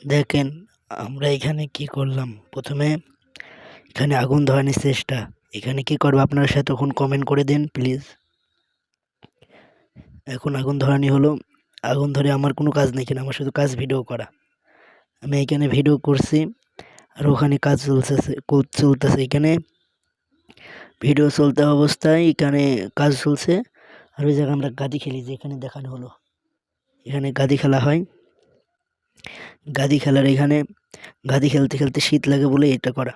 দেখেন আমরা এখানে কি করলাম, প্রথমে এখানে আগুন ধরানোর চেষ্টা। এখানে কি করবো আপনারা সাথে তখন কমেন্ট করে দিন প্লিজ। এখন আগুন ধরানি হলো, আগুন ধরে আমার কোনো কাজ নেই, এখানে আমার শুধু কাজ ভিডিও করা। আমি এখানে ভিডিও করছি আর ওখানে কাজ চলতেছে এখানে ভিডিও চলতে অবস্থায় এখানে কাজ চলছে। আর ওই জায়গায় আমরা গাদি খেলি, যে এখানে দেখানো হলো, এখানে গাদি খেলা হয়। গাদি খেলার এখানে গাদি খেলতে খেলতে শীত লাগে বলে এটা করা।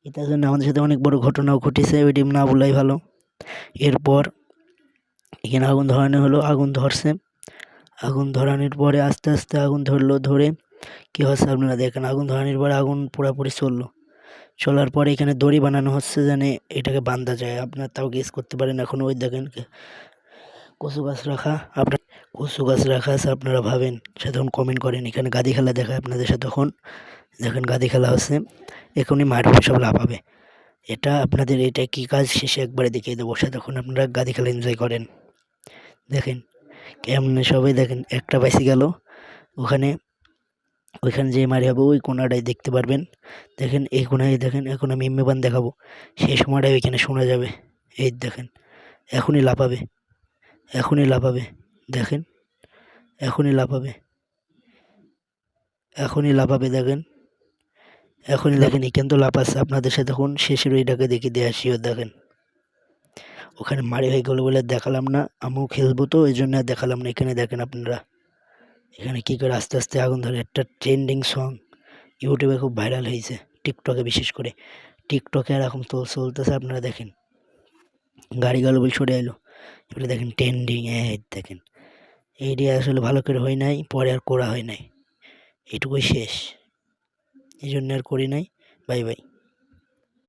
এটার জন্য আমাদের সাথে অনেক বড় ঘটনাও ঘটেছে, ওইটি না বলাই ভালো। এরপর এখানে আগুন ধরানো হলো, আগুন ধরছে। আগুন ধরানোর পরে আস্তে আস্তে আগুন ধরলো, ধরে কি হচ্ছে আপনারা দেখেন। আগুন ধরানোর পরে আগুন পুরোপুরি চললো, চলার পরে এখানে দড়ি বানানো হচ্ছে যেন এটাকে বান্ধা যায়। আপনার তাও গেস করতে পারেন। এখন ওই দেখেন কচু গাছ রাখা, আপনার কচু গাছ রাখা আছে, আপনারা ভাবেন সে তখন কমেন্ট করেন। এখানে গাদি খেলা দেখায় আপনাদের সাথে, তখন দেখেন গাদি খেলা হচ্ছে। এখনই মারবে, সব লাফাবে। এটা আপনাদের এটা কি কাজ শেষে একবারে দেখিয়ে দেবো, সে তখন আপনারা গাদি খেলা এনজয় করেন। দেখেন কেমনে সবাই দেখেন, একটা বাইসি গেল ওখানে, ওইখানে যে মারি হবে ওই কোনাটায় দেখতে পারবেন। দেখেন এই কোনায় দেখেন, এখন আমি এমএ1 দেখাবো, সেই সময়টাই ওইখানে শোনা যাবে। এই দেখেন এখনই লাফাবে, এখনই লাফাবে, দেখেন এখনই লাফাবে, এখনই লাফাবে, দেখেন এখনই দেখেন এখান তো লাফাচ্ছে। আপনাদের সাথে তখন শেষের ওইটাকে দেখে দিয়ে আসিও। দেখেন ওখানে মারি হয়ে গেলো বলে দেখালাম না, আমিও খেলবো তো এই জন্য আর দেখালাম না। এখানে দেখেন আপনারা এখানে কী করে আস্তে আস্তে আগুন ধরে। একটা ট্রেন্ডিং সং ইউটিউবে খুব ভাইরাল হয়েছে, টিকটকে বিশেষ করে। টিকটকে এরকম তো চলতেছে, আপনারা দেখেন। গাড়ি গেল বলে সরে এলো, এবারে দেখেন ট্রেন্ডিং। দেখেন এইটি আসলে ভালো করে হয় নাই, পরে আর করা হয় নাই, এটুকুই শেষ, এই জন্য আর করি নাই। Bye bye.